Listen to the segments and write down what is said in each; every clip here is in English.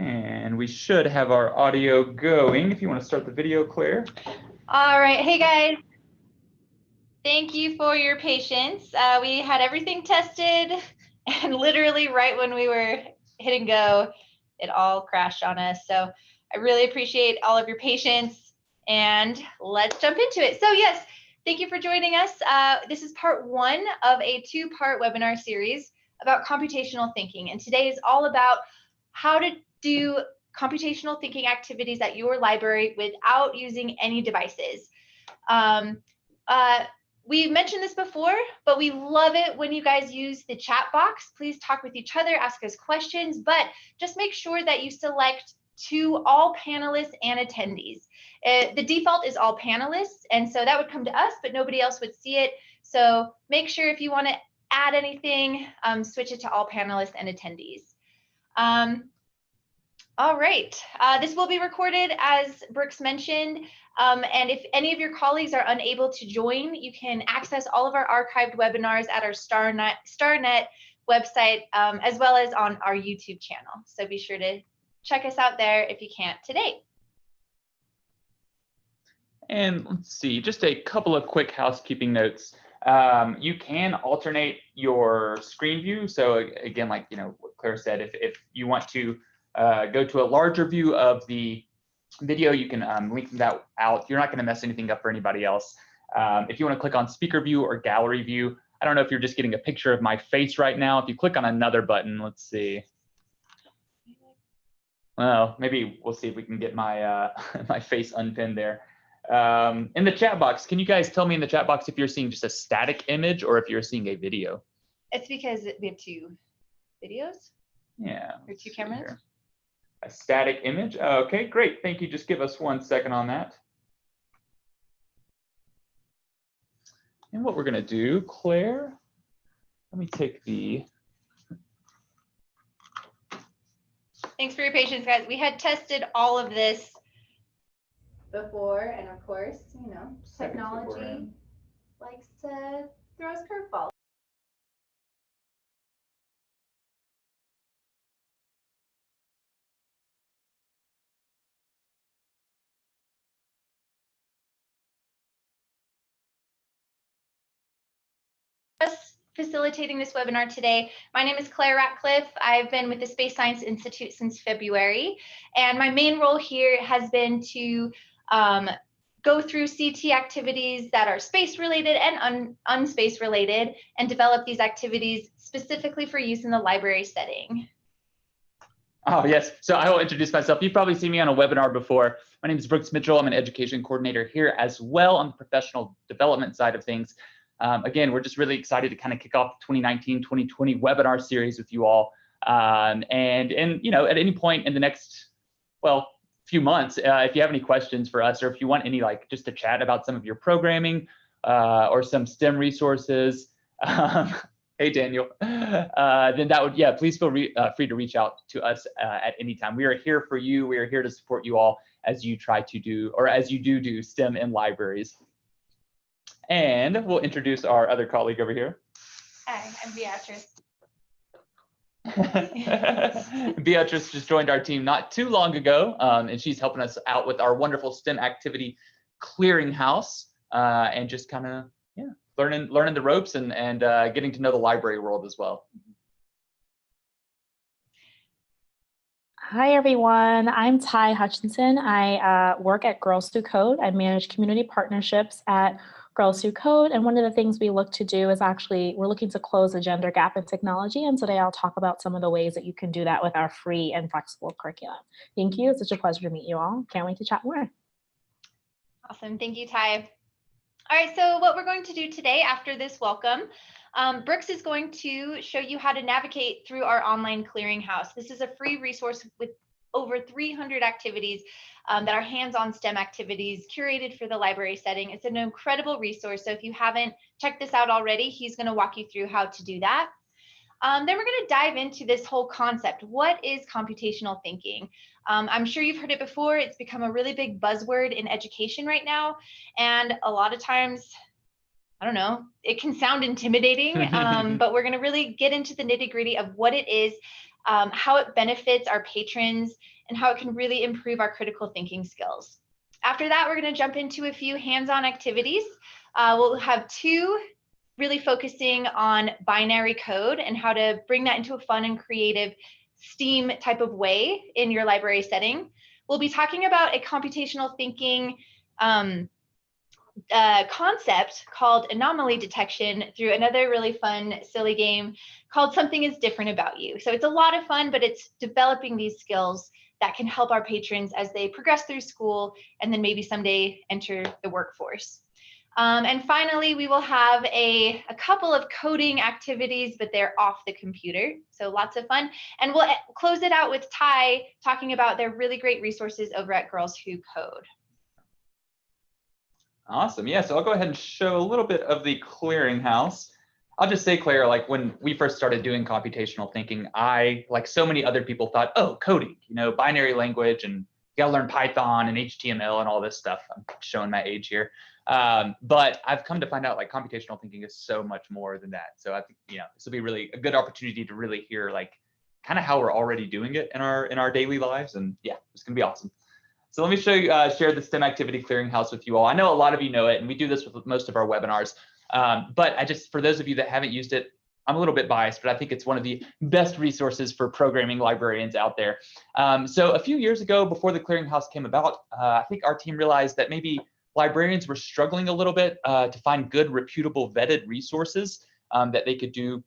And we should have our audio going. If you want to start the video, Claire. All right. Hey, guys. Thank you for your patience. We had everything tested, and literally right when we were hitting go, it all crashed on us. So I really appreciate all of your patience, and let's jump into it. So yes, thank you for joining us. This is part one of a two-part webinar series about computational thinking. And today is all about how to do computational thinking activities at your library without using any devices. We mentioned this before, but we love it when you guys use the chat box. Please talk with each other, ask us questions, but just make sure that you select to all panelists and attendees. The default is all panelists, and so that would come to us, but nobody else would see it. So make sure if you want to add anything, switch it to all panelists and attendees. All right, this will be recorded as Brooks mentioned, and if any of your colleagues are unable to join, you can access all of our archived webinars at our StarNet website, as well as on our YouTube channel. So be sure to check us out there if you can't today. And let's see, just a couple of quick housekeeping notes. You can alternate your screen view. So again, like what Claire said, if you want to go to a larger view of the video, you can link that out. You're not going to mess anything up for anybody else. If you want to click on speaker view or gallery view, I don't know if you're just getting a picture of my face right now. If you click on another button, let's see. Well, maybe we'll see if we can get my my face unpinned there. In the chat box, can you guys tell me in the chat box if you're seeing just a static image or if you're seeing a video? It's because we have two videos. Yeah. Or two cameras. A static image. Okay, great. Thank you. Just give us 1 second on that. And what we're going to do, Claire, let me take the. Thanks for your patience, guys. We had tested all of this before, and of course, technology likes to throw us curveballs. Facilitating this webinar today. My name is Claire Ratcliffe. I've been with the Space Science Institute since February, and my main role here has been to go through CT activities that are space related and unspace related and develop these activities specifically for use in the library setting. Oh, yes. So I will introduce myself. You've probably seen me on a webinar before. My name is Brooks Mitchell. I'm an education coordinator here as well on the professional development side of things. Again, we're just really excited to kind of kick off the 2019-2020 webinar series with you all. And at any point in the next, few months, if you have any questions for us, or if you want any just to chat about some of your programming or some STEM resources, hey Daniel, then that would, please feel free to reach out to us at any time. We are here for you. We are here to support you all as you try to do, or as you do STEM in libraries. And we'll introduce our other colleague over here. Hi, I'm Beatrice. Beatrice just joined our team not too long ago, and she's helping us out with our wonderful STEM activity clearinghouse, and just kind of learning the ropes and getting to know the library world as well. Hi everyone, I'm Ty Hutchinson. I work at Girls Who Code. I manage community partnerships at Girls Who Code, and one of the things we look to do is we're looking to close the gender gap in technology, and today I'll talk about some of the ways that you can do that with our free and flexible curriculum. Thank you, it's such a pleasure to meet you all. Can't wait to chat more. Awesome, thank you, Ty. All right, so what we're going to do today after this welcome, Brooks is going to show you how to navigate through our online clearinghouse. This is a free resource with over 300 activities that are hands-on STEM activities curated for the library setting. It's an incredible resource. So if you haven't checked this out already, he's going to walk you through how to do that. Then we're going to dive into this whole concept. What is computational thinking? I'm sure you've heard it before. It's become a really big buzzword in education right now. And a lot of times, I don't know, it can sound intimidating, but we're going to really get into the nitty-gritty of what it is how it benefits our patrons, and how it can really improve our critical thinking skills. After that, we're going to jump into a few hands-on activities. We'll have 2 really focusing on binary code and how to bring that into a fun and creative STEAM type of way in your library setting. We'll be talking about a computational thinking concept called Anomaly Detection through another really fun, silly game called Something is Different About You. So it's a lot of fun, but it's developing these skills that can help our patrons as they progress through school and then maybe someday enter the workforce. And finally, we will have a couple of coding activities, but they're off the computer, so lots of fun. And we'll close it out with Ty talking about their really great resources over at Girls Who Code. Awesome. Yeah, so I'll go ahead and show a little bit of the clearinghouse. I'll just say, Claire, like when we first started doing computational thinking, I, like so many other people, thought, oh, coding, you know, binary language, and you gotta learn Python and HTML and all this stuff. I'm showing my age here. But I've come to find out like computational thinking is so much more than that. So I think, you know, this will be really a good opportunity to really hear like kind of how we're already doing it in our daily lives. And yeah, it's gonna be awesome. So let me show you, share the STEM activity clearinghouse with you all. I know a lot of you know it, and we do this with most of our webinars. But I just, for those of you that haven't used it, I'm a little bit biased, but I think it's one of the best resources for programming librarians out there. So a few years ago, before the clearinghouse came about, I think our team realized that maybe librarians were struggling a little bit to find good, reputable, vetted resources that they could do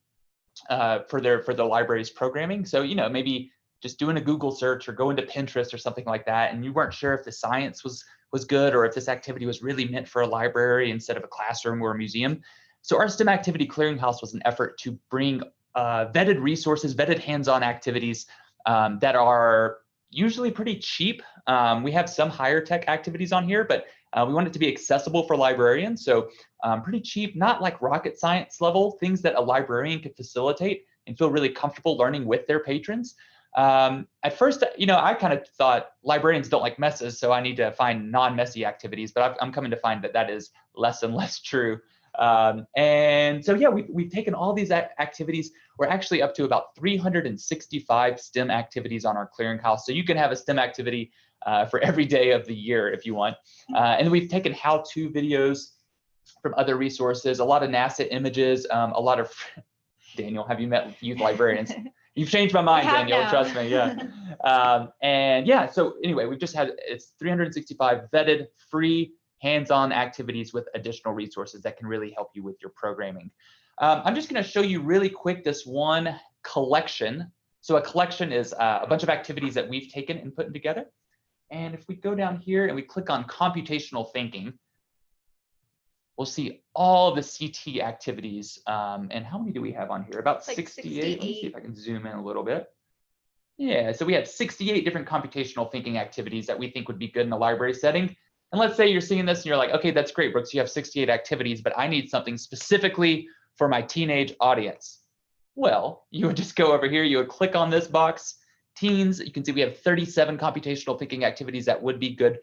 for the library's programming. So, you know, maybe just doing a Google search or going to Pinterest or something like that, and you weren't sure if the science was good or if this activity was really meant for a library instead of a classroom or a museum. So our STEM activity clearinghouse was an effort to bring vetted resources, vetted hands-on activities that are usually pretty cheap. We have some higher tech activities on here, but we want it to be accessible for librarians. So pretty cheap, not like rocket science level, things that a librarian could facilitate and feel really comfortable learning with their patrons. At first, you know, I kind of thought librarians don't like messes, so I need to find non-messy activities, but I'm coming to find that that is less and less true. And so, yeah, we've taken all these activities. We're actually up to about 365 STEM activities on our clearinghouse. So you can have a STEM activity for every day of the year if you want. And we've taken how-to videos from other resources, a lot of NASA images, a lot of, Daniel, have you met youth librarians? You've changed my mind, Daniel, trust me, yeah. And yeah, so anyway, we've just had, it's 365 vetted, free, hands-on activities with additional resources that can really help you with your programming. I'm just gonna show you really quick this one collection. So a collection is a bunch of activities that we've taken and put together. And if we go down here and we click on computational thinking, we'll see all the CT activities. And how many do we have on here? About like 68. Let me see if I can zoom in a little bit. Yeah, so we have 68 different computational thinking activities that we think would be good in a library setting. And let's say you're seeing this and you're like, okay, that's great, Brooks, you have 68 activities, but I need something specifically for my teenage audience. Well, you would just go over here, you would click on this box, teens. You can see we have 37 computational thinking activities that would be good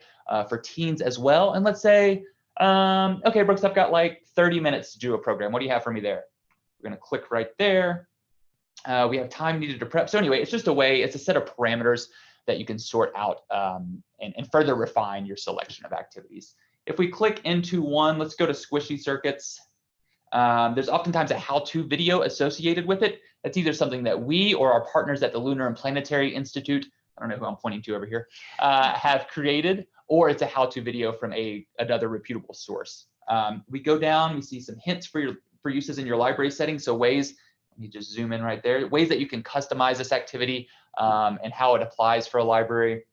for teens as well. And let's say, okay, Brooks, I've got like 30 minutes to do a program. What do you have for me there? We're gonna click right there. We have time needed to prep. So anyway, it's just a way, it's a set of parameters that you can sort out and further refine your selection of activities. If we click into one, let's go to squishy circuits. There's oftentimes a how-to video associated with it. That's either something that we or our partners at the Lunar and Planetary Institute, I don't know who I'm pointing to over here, have created, or it's a how-to video from another reputable source. We go down, we see some hints for uses in your library setting. So ways, let me just zoom in right there, ways that you can customize this activity and how it applies for a library.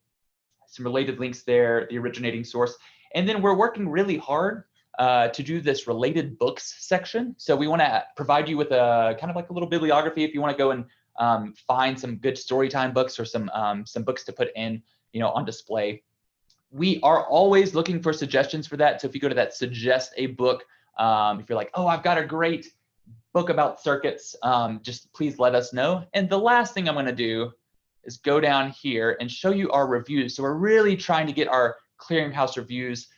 Some related links there, the originating source. And then we're working really hard to do this related books section. So we want to provide you with a kind of like a little bibliography if you want to go and find some good storytime books or some books to put in, you know, on display. We are always looking for suggestions for that. So if you go to that suggest a book, if you're like, oh, I've got a great book about circuits, just please let us know. And the last thing I'm going to do is go down here and show you our reviews. So we're really trying to get our clearinghouse reviews.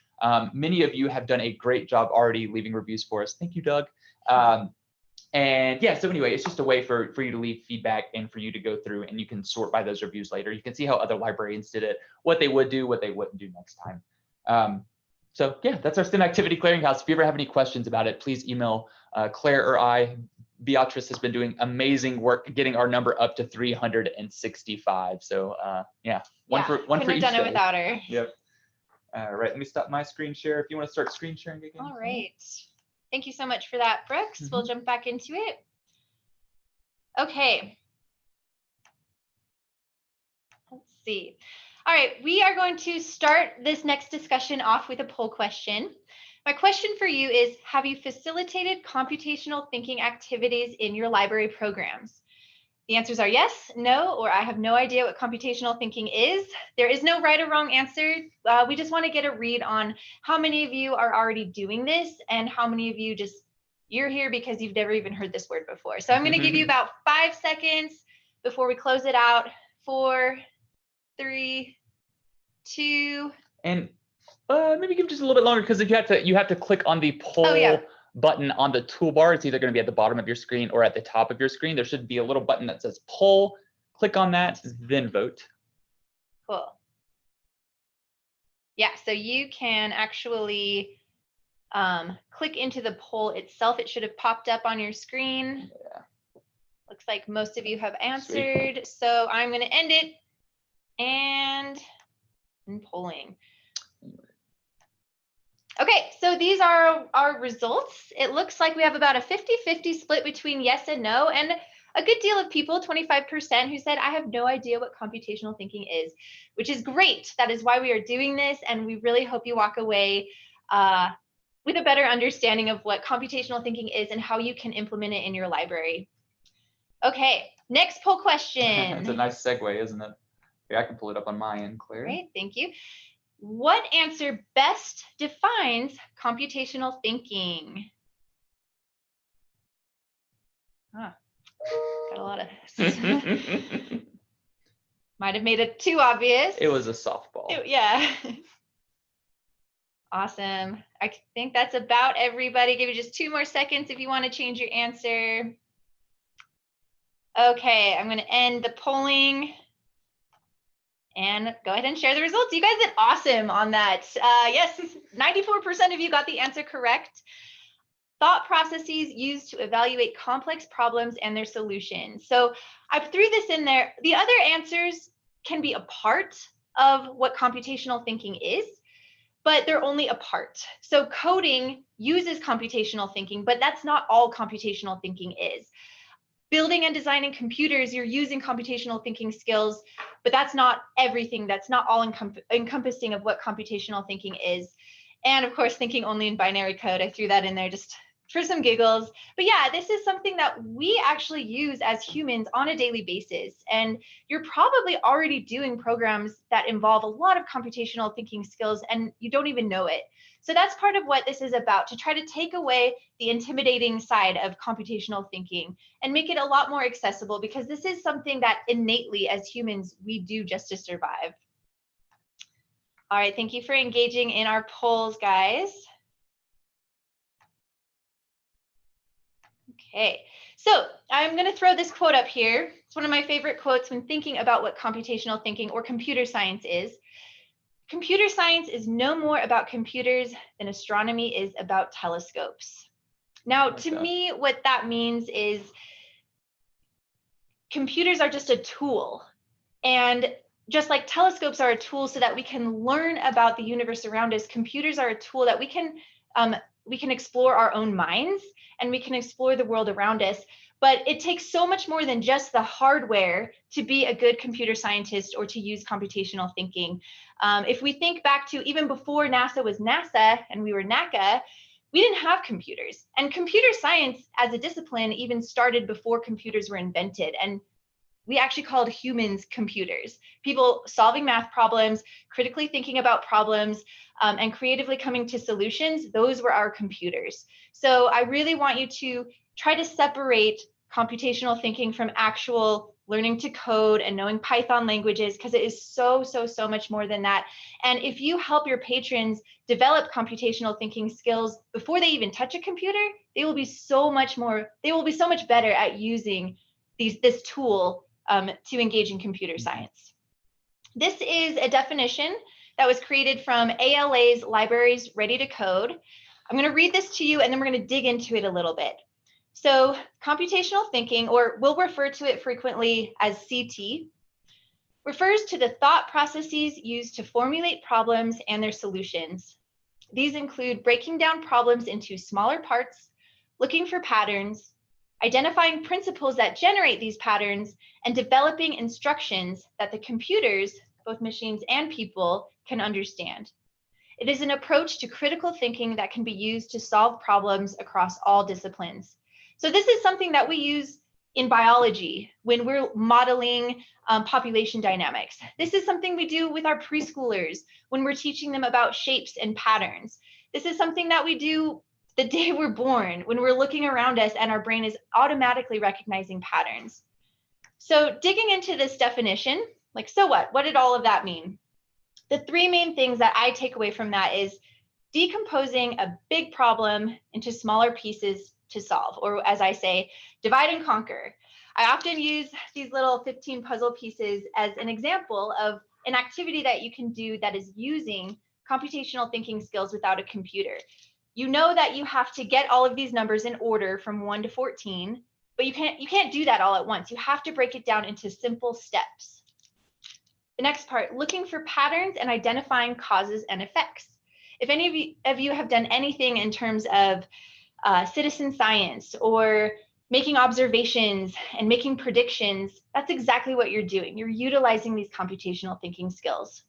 Many of you have done a great job already leaving reviews for us. Thank you, Doug. And yeah, so anyway, it's just a way for you to leave feedback and for you to go through, and you can sort by those reviews later. You can see how other librarians did it, what they would do, what they wouldn't do next time. So yeah, that's our STEM Activity Clearinghouse. If you ever have any questions about it, please email Claire or I. Beatrice has been doing amazing work getting our number up to 365. So yeah, one for each couldn't have done it day. without her. Yep. All right, let me stop my screen share. If you want to start screen sharing again. All right. Thank you so much for that, Brooks. We'll jump back into it. Okay. Let's see. All right, we are going to start this next discussion off with a poll question. My question for you is, have you facilitated computational thinking activities in your library programs? The answers are yes, no, or I have no idea what computational thinking is. There is no right or wrong answer. We just want to get a read on how many of you are already doing this and how many of you you're here because you've never even heard this word before. So I'm going to give you about 5 seconds before we close it out. 4, 3, 2. And maybe give just a little bit longer, because if you have to click on the poll button on the toolbar. It's either going to be at the bottom of your screen or at the top of your screen. There should be a little button that says poll. Click on that, then vote. Cool. Yeah, so you can actually click into the poll itself. It should have popped up on your screen. Yeah. Looks like most of you have answered. Sweet. So I'm going to end it and polling. Okay, so these are our results. It looks like we have about a 50-50 split between yes and no, and a good deal of people, 25%, who said, I have no idea what computational thinking is, which is great. That is why we are doing this, and we really hope you walk away with a better understanding of what computational thinking is and how you can implement it in your library. Okay, next poll question. It's a nice segue, isn't it? Yeah, I can pull it up on my end, Claire. Great, thank you. What answer best defines computational thinking? Got a lot of this. Might have made it too obvious. It was a softball. Yeah. Awesome. I think that's about everybody. Give you just 2 more seconds if you want to change your answer. Okay, I'm going to end the polling. And go ahead and share the results. You guys did awesome on that. Yes, 94% of you got the answer correct. Thought processes used to evaluate complex problems and their solutions. So I threw this in there. The other answers can be a part of what computational thinking is, but they're only a part. So coding uses computational thinking, but that's not all computational thinking is. Building and designing computers, you're using computational thinking skills, but that's not everything. That's not all encompassing of what computational thinking is. And of course, thinking only in binary code. I threw that in there just for some giggles. But yeah, this is something that we actually use as humans on a daily basis. And you're probably already doing programs that involve a lot of computational thinking skills and you don't even know it. So that's part of what this is about, to try to take away the intimidating side of computational thinking and make it a lot more accessible, because this is something that innately as humans we do just to survive. All right, thank you for engaging in our polls, guys. Okay, so I'm going to throw this quote up here. It's one of my favorite quotes when thinking about what computational thinking or computer science is. Computer science is no more about computers than astronomy is about telescopes. Now, to me, what that means is computers are just a tool. And just like telescopes are a tool so that we can learn about the universe around us, computers are a tool that we can explore our own minds and we can explore the world around us. But it takes so much more than just the hardware to be a good computer scientist or to use computational thinking. If we think back to even before NASA was NASA and we were NACA, we didn't have computers. And computer science as a discipline even started before computers were invented. And we actually called humans computers. People solving math problems, critically thinking about problems, and creatively coming to solutions, those were our computers. So I really want you to try to separate computational thinking from actual learning to code and knowing Python languages, because it is so much more than that. And if you help your patrons develop computational thinking skills before they even touch a computer, they will be so much better at using this tool to engage in computer science. This is a definition that was created from ALA's Libraries Ready to Code. I'm going to read this to you, and then we're going to dig into it a little bit. So computational thinking, or we'll refer to it frequently as CT, refers to the thought processes used to formulate problems and their solutions. These include breaking down problems into smaller parts, looking for patterns, identifying principles that generate these patterns, and developing instructions that the computers, both machines and people, can understand. It is an approach to critical thinking that can be used to solve problems across all disciplines. So this is something that we use in biology when we're modeling population dynamics. This is something we do with our preschoolers when we're teaching them about shapes and patterns. This is something that we do the day we're born, when we're looking around us and our brain is automatically recognizing patterns. So digging into this definition, like, so what? What did all of that mean? The three main things that I take away from that is decomposing a big problem into smaller pieces to solve, or as I say, divide and conquer. I often use these little 15 puzzle pieces as an example of an activity that you can do that is using computational thinking skills without a computer. You know that you have to get all of these numbers in order from 1 to 14, but you can't do that all at once. You have to break it down into simple steps. The next part, looking for patterns and identifying causes and effects. If any of you have done anything in terms of citizen science or making observations and making predictions, that's exactly what you're doing. You're utilizing these computational thinking skills.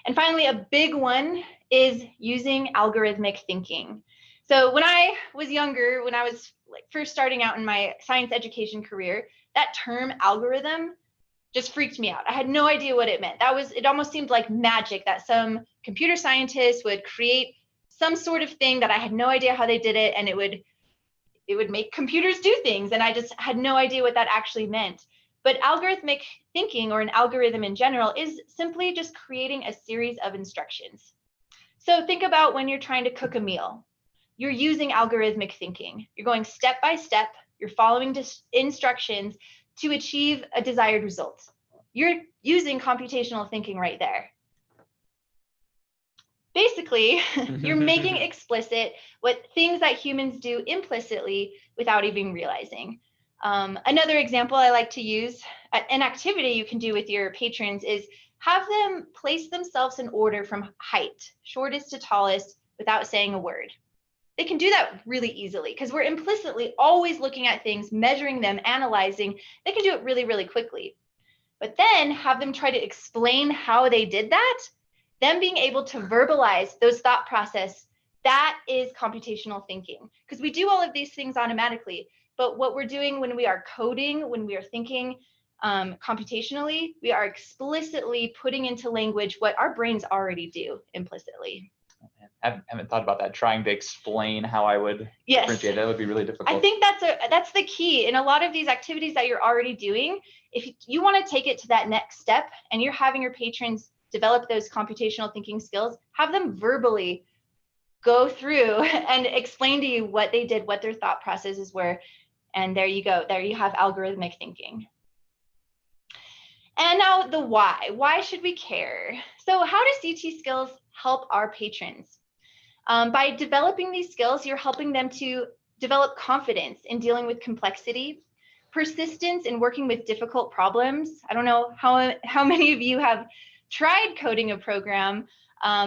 And finally, a big one is using algorithmic thinking. So when I was younger, when I was first starting out in my science education career, that term algorithm just freaked me out. I had no idea what it meant. It almost seemed like magic that some computer scientist would create some sort of thing that I had no idea how they did it, and it would make computers do things, and I just had no idea what that actually meant. But algorithmic thinking, or an algorithm in general, is simply just creating a series of instructions. So think about when you're trying to cook a meal. You're using algorithmic thinking. You're going step by step. You're following instructions to achieve a desired result. You're using computational thinking right there. Basically, you're making explicit what things that humans do implicitly without even realizing. Another example I like to use, an activity you can do with your patrons, is have them place themselves in order from height, shortest to tallest, without saying a word. They can do that really easily because we're implicitly always looking at things, measuring them, analyzing. They can do it really, really quickly. But then have them try to explain how they did that. Them being able to verbalize those thought process, that is computational thinking. Because we do all of these things automatically, but what we're doing when we are coding, when we are thinking computationally, we are explicitly putting into language what our brains already do implicitly. I haven't thought about that, trying to explain how I would differentiate. That would be really difficult. I think that's the key in a lot of these activities that you're already doing. If you want to take it to that next step and you're having your patrons develop those computational thinking skills, have them verbally go through and explain to you what they did, what their thought processes were. And there you go. There you have algorithmic thinking. And now the why. Why should we care? So how do CT skills help our patrons? By developing these skills, you're helping them to develop confidence in dealing with complexity, persistence in working with difficult problems. I don't know how many of you have tried coding a program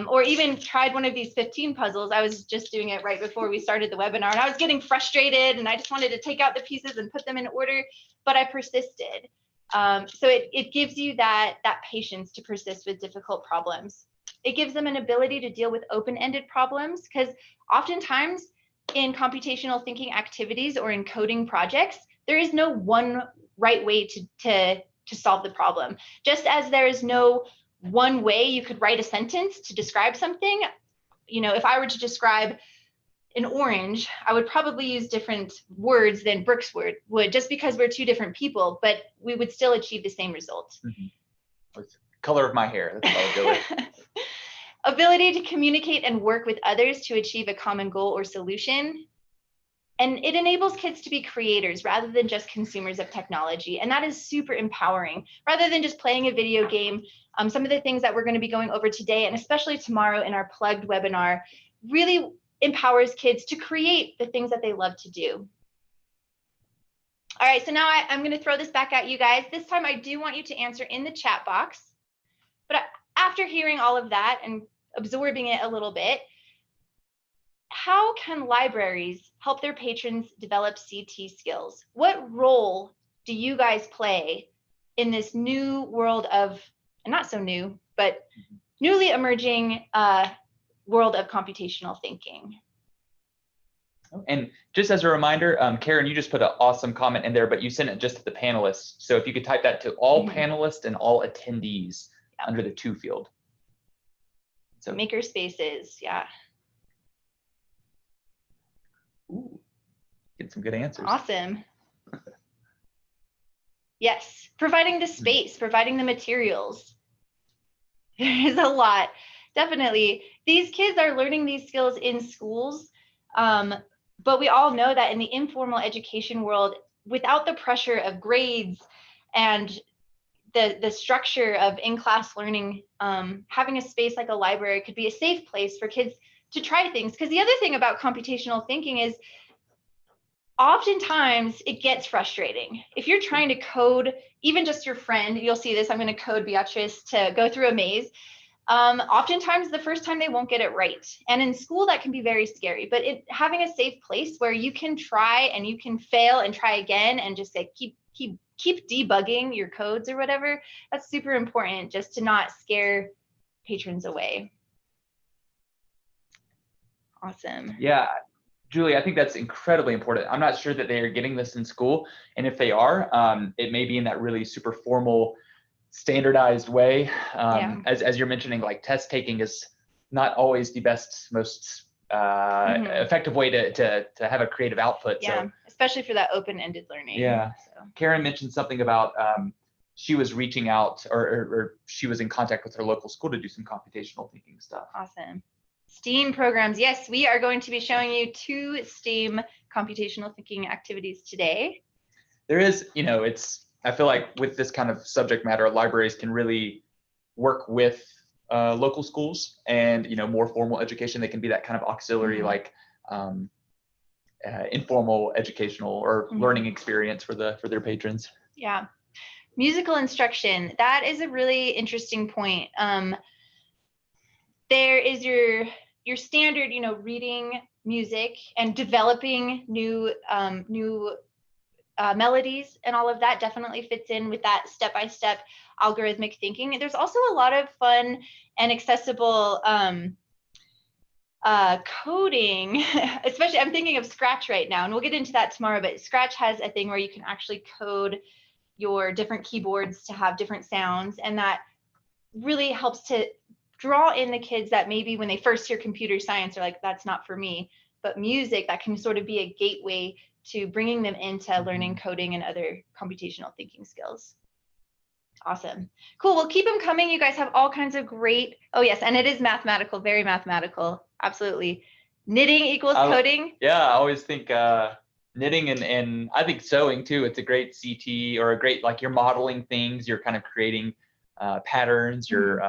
or even tried one of these 15 puzzles. I was just doing it right before we started the webinar, and I was getting frustrated, and I just wanted to take out the pieces and put them in order, but I persisted. So it gives you that patience to persist with difficult problems. It gives them an ability to deal with open-ended problems, because oftentimes in computational thinking activities or in coding projects, there is no one right way to solve the problem. Just as there is no one way you could write a sentence to describe something. You know, if I were to describe in orange, I would probably use different words than Brooks would, just because we're two different people, but we would still achieve the same result. Color of my hair, that's what I would go with. Ability to communicate and work with others to achieve a common goal or solution. And it enables kids to be creators rather than just consumers of technology. And that is super empowering. Rather than just playing a video game, some of the things that we're going to be going over today, and especially tomorrow in our Plugged webinar, really empowers kids to create the things that they love to do. All right, so now I'm going to throw this back at you guys. This time I do want you to answer in the chat box. But after hearing all of that and absorbing it a little bit, how can libraries help their patrons develop CT skills? What role do you guys play in this new world of, and not so new, but newly emerging world of computational thinking? And just as a reminder, Karen, you just put an awesome comment in there, but you sent it just to the panelists. So if you could type that to all panelists and all attendees under the to field. So maker spaces, yeah. Ooh, get some good answers. Awesome. Yes, providing the space, providing the materials. There's a lot. Definitely. These kids are learning these skills in schools, but we all know that in the informal education world, without the pressure of grades and the structure of in-class learning, having a space like a library could be a safe place for kids to try things. Because the other thing about computational thinking is oftentimes it gets frustrating. If you're trying to code, even just your friend, you'll see this, I'm going to code Beatrice to go through a maze. Oftentimes the first time they won't get it right. And in school that can be very scary, but having a safe place where you can try and you can fail and try again and just say, keep debugging your codes or whatever, that's super important just to not scare patrons away. Awesome. Yeah, Julie, I think that's incredibly important. I'm not sure that they are getting this in school. And if they are, it may be in that really super formal, standardized way. As you're mentioning, like test taking is not always the best, most effective way to have a creative output. Yeah, so, especially for that open-ended learning. Yeah. So. Karen mentioned something about she was reaching out or she was in contact with her local school to do some computational thinking stuff. Awesome. STEAM programs. Yes, we are going to be showing you 2 STEAM computational thinking activities today. There is, I feel like with this kind of subject matter, libraries can really work with local schools and, more formal education. They can be that kind of auxiliary, like informal educational or learning experience for their patrons. Yeah. Musical instruction. That is a really interesting point. There is your standard, reading music and developing new melodies and all of that definitely fits in with that step-by-step algorithmic thinking. There's also a lot of fun and accessible coding, especially I'm thinking of Scratch right now, and we'll get into that tomorrow, but Scratch has a thing where you can actually code your different keyboards to have different sounds, and that really helps to draw in the kids that maybe when they first hear computer science are like, that's not for me, but music, that can sort of be a gateway to bringing them into learning coding and other computational thinking skills. Awesome. Cool. Well, keep them coming. You guys have all kinds of great, oh yes, and it is mathematical, very mathematical. Absolutely. Knitting equals coding. Yeah, I always think knitting and I think sewing too. It's a great CT or a great, like you're modeling things, you're kind of creating patterns, you're,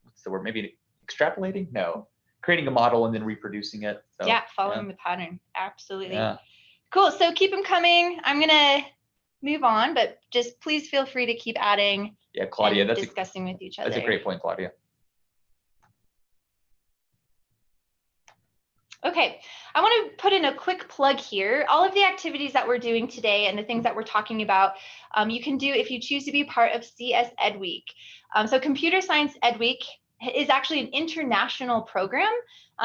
what's the word, maybe extrapolating? No, creating a model and then reproducing it. So, yeah, following the pattern. Absolutely. Yeah. Cool. So keep them coming. I'm going to move on, but just please feel free to keep adding. Yeah, Claudia, that's discussing with each other. That's a great point, Claudia. Okay, I want to put in a quick plug here. All of the activities that we're doing today and the things that we're talking about, you can do if you choose to be part of CS Ed Week. So Computer Science Ed Week is actually an international program.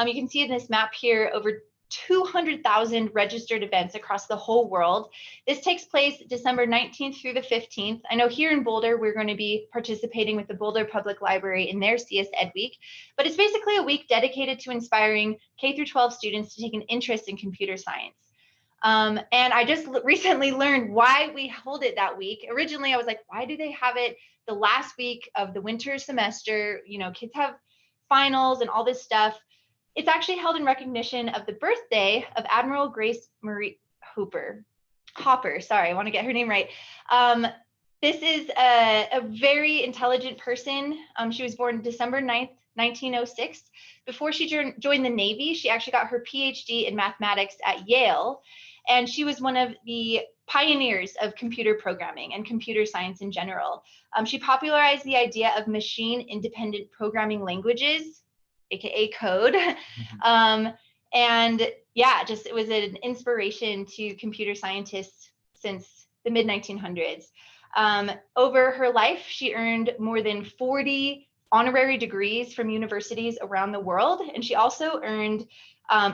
You can see in this map here over 200,000 registered events across the whole world. This takes place December 19th through the 15th. I know here in Boulder, we're going to be participating with the Boulder Public Library in their CS Ed Week, but it's basically a week dedicated to inspiring K through 12 students to take an interest in computer science. And I just recently learned why we hold it that week. Originally, I was like, why do they have it the last week of the winter semester? You know, kids have finals and all this stuff. It's actually held in recognition of the birthday of Admiral Grace Marie Hopper. Sorry, I want to get her name right. This is a very intelligent person. She was born December 9th, 1906. Before she joined the Navy, she actually got her PhD in mathematics at Yale. And she was one of the pioneers of computer programming and computer science in general. She popularized the idea of machine-independent programming languages, aka code. And yeah, just it was an inspiration to computer scientists since the mid-1900s. Over her life, she earned more than 40 honorary degrees from universities around the world. And she also earned,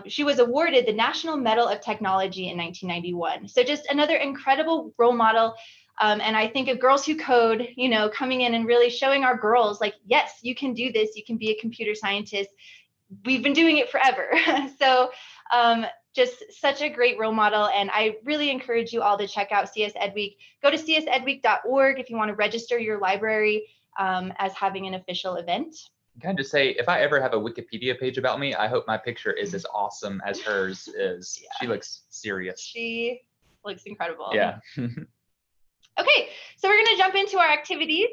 she was awarded the National Medal of Technology in 1991. So just another incredible role model. And I think of Girls Who Code, you know, coming in and really showing our girls like, yes, you can do this. You can be a computer scientist. We've been doing it forever. So just such a great role model. And I really encourage you all to check out CS Ed Week. Go to csedweek.org if you want to register your library as having an official event. Can I just say, if I ever have a Wikipedia page about me, I hope my picture is as awesome as hers is. Yeah. She looks serious. She looks incredible. Yeah. Okay, so we're going to jump into our activities.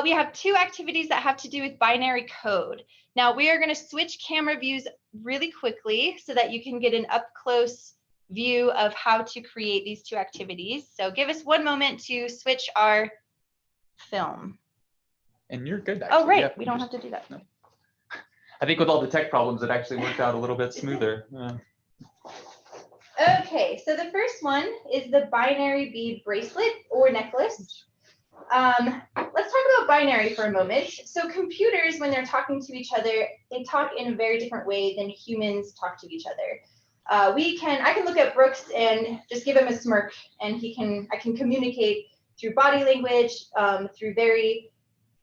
We have 2 activities that have to do with binary code. Now we are going to switch camera views really quickly so that you can get an up-close view of how to create these 2 activities. So give us 1 moment to switch our film. And you're good, actually. Oh, right. Yeah, we don't have to do that. No. I think with all the tech problems, it actually worked out a little bit smoother. Yeah. Okay, so the first one is the binary bead bracelet or necklace. Let's talk about binary for a moment. So computers, when they're talking to each other, they talk in a very different way than humans talk to each other. I can look at Brooks and just give him a smirk, and I can communicate through body language, through very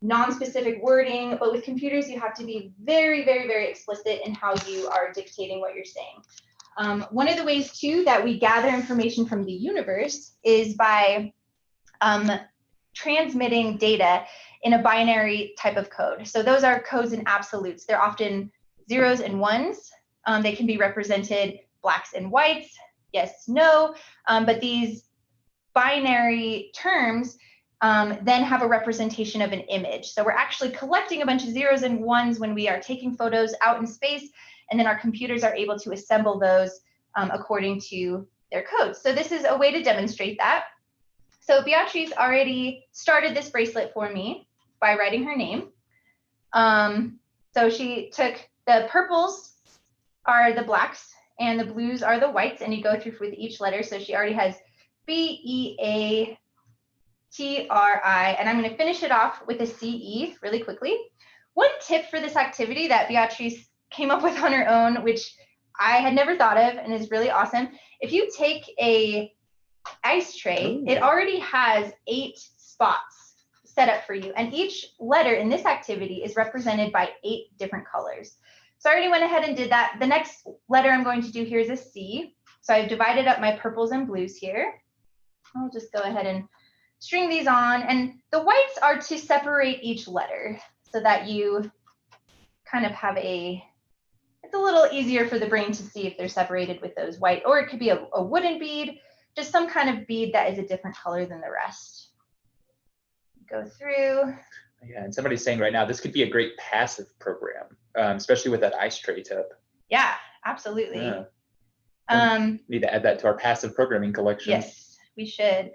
non-specific wording, but with computers, you have to be very, very, very explicit in how you are dictating what you're saying. One of the ways, too, that we gather information from the universe is by transmitting data in a binary type of code. So those are codes in absolutes. They're often zeros and ones. They can be represented blacks and whites, yes, no, but these binary terms then have a representation of an image. So we're actually collecting a bunch of zeros and ones when we are taking photos out in space, and then our computers are able to assemble those according to their codes. So this is a way to demonstrate that. So Beatrice already started this bracelet for me by writing her name. So she took the purples are the blacks and the blues are the whites, and you go through with each letter. So she already has B-E-A-T-R-I, and I'm going to finish it off with a C-E really quickly. One tip for this activity that Beatrice came up with on her own, which I had never thought of and is really awesome. If you take a ice tray, it already has 8 spots set up for you, and each letter in this activity is represented by 8 different colors. So I already went ahead and did that. The next letter I'm going to do here is a C. So I've divided up my purples and blues here. I'll just go ahead and string these on, and the whites are to separate each letter so that you kind of have it's a little easier for the brain to see if they're separated with those white, or it could be a wooden bead, just some kind of bead that is a different color than the rest. Go through. Yeah, and somebody's saying right now, this could be a great passive program, especially with that ice tray tip. Yeah, absolutely. Yeah. Need to add that to our passive programming collection. Yes, we should.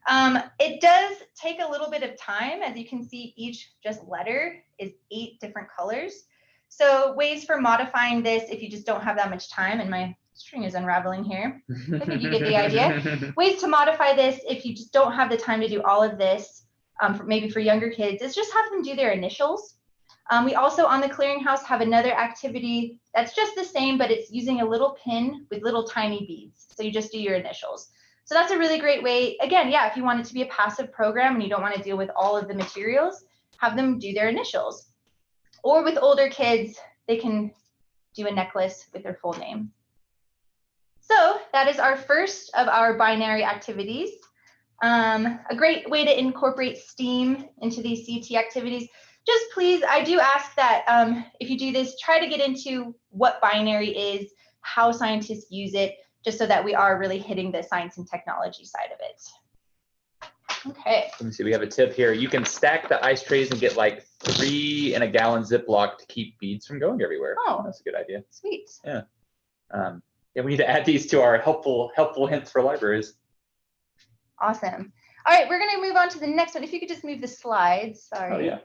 It does take a little bit of time. As you can see, each just letter is 8 different colors. So ways for modifying this, if you just don't have that much time, and my string is unraveling here. I think you get the idea. Ways to modify this if you just don't have the time to do all of this, maybe for younger kids, is just have them do their initials. We also on the Clearinghouse have another activity That's just the same, but it's using a little pin with little tiny beads. So you just do your initials. So that's a really great way. Again, yeah, if you want it to be a passive program and you don't want to deal with all of the materials, have them do their initials. Or with older kids, they can do a necklace with their full name. So that is our first of our binary activities. A great way to incorporate STEAM into these CT activities. Just please, I do ask that if you do this, try to get into what binary is, how scientists use it, just so that we are really hitting the science and technology side of it. Okay. Let me see, we have a tip here. You can stack the ice trays and get like 3 in a gallon Ziploc to keep beads from going everywhere. Oh, that's a good idea. Sweet. Yeah. Yeah, we need to add these to our helpful hints for libraries. Awesome. All right, we're going to move on to the next one. If you could just move the slides. Sorry. Oh, yeah.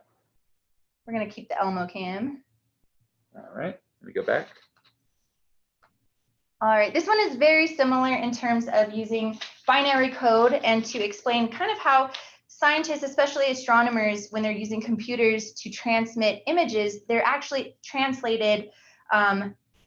We're going to keep the Elmo cam. All right, let me go back. All right, this one is very similar in terms of using binary code and to explain kind of how scientists, especially astronomers, when they're using computers to transmit images, they're actually translated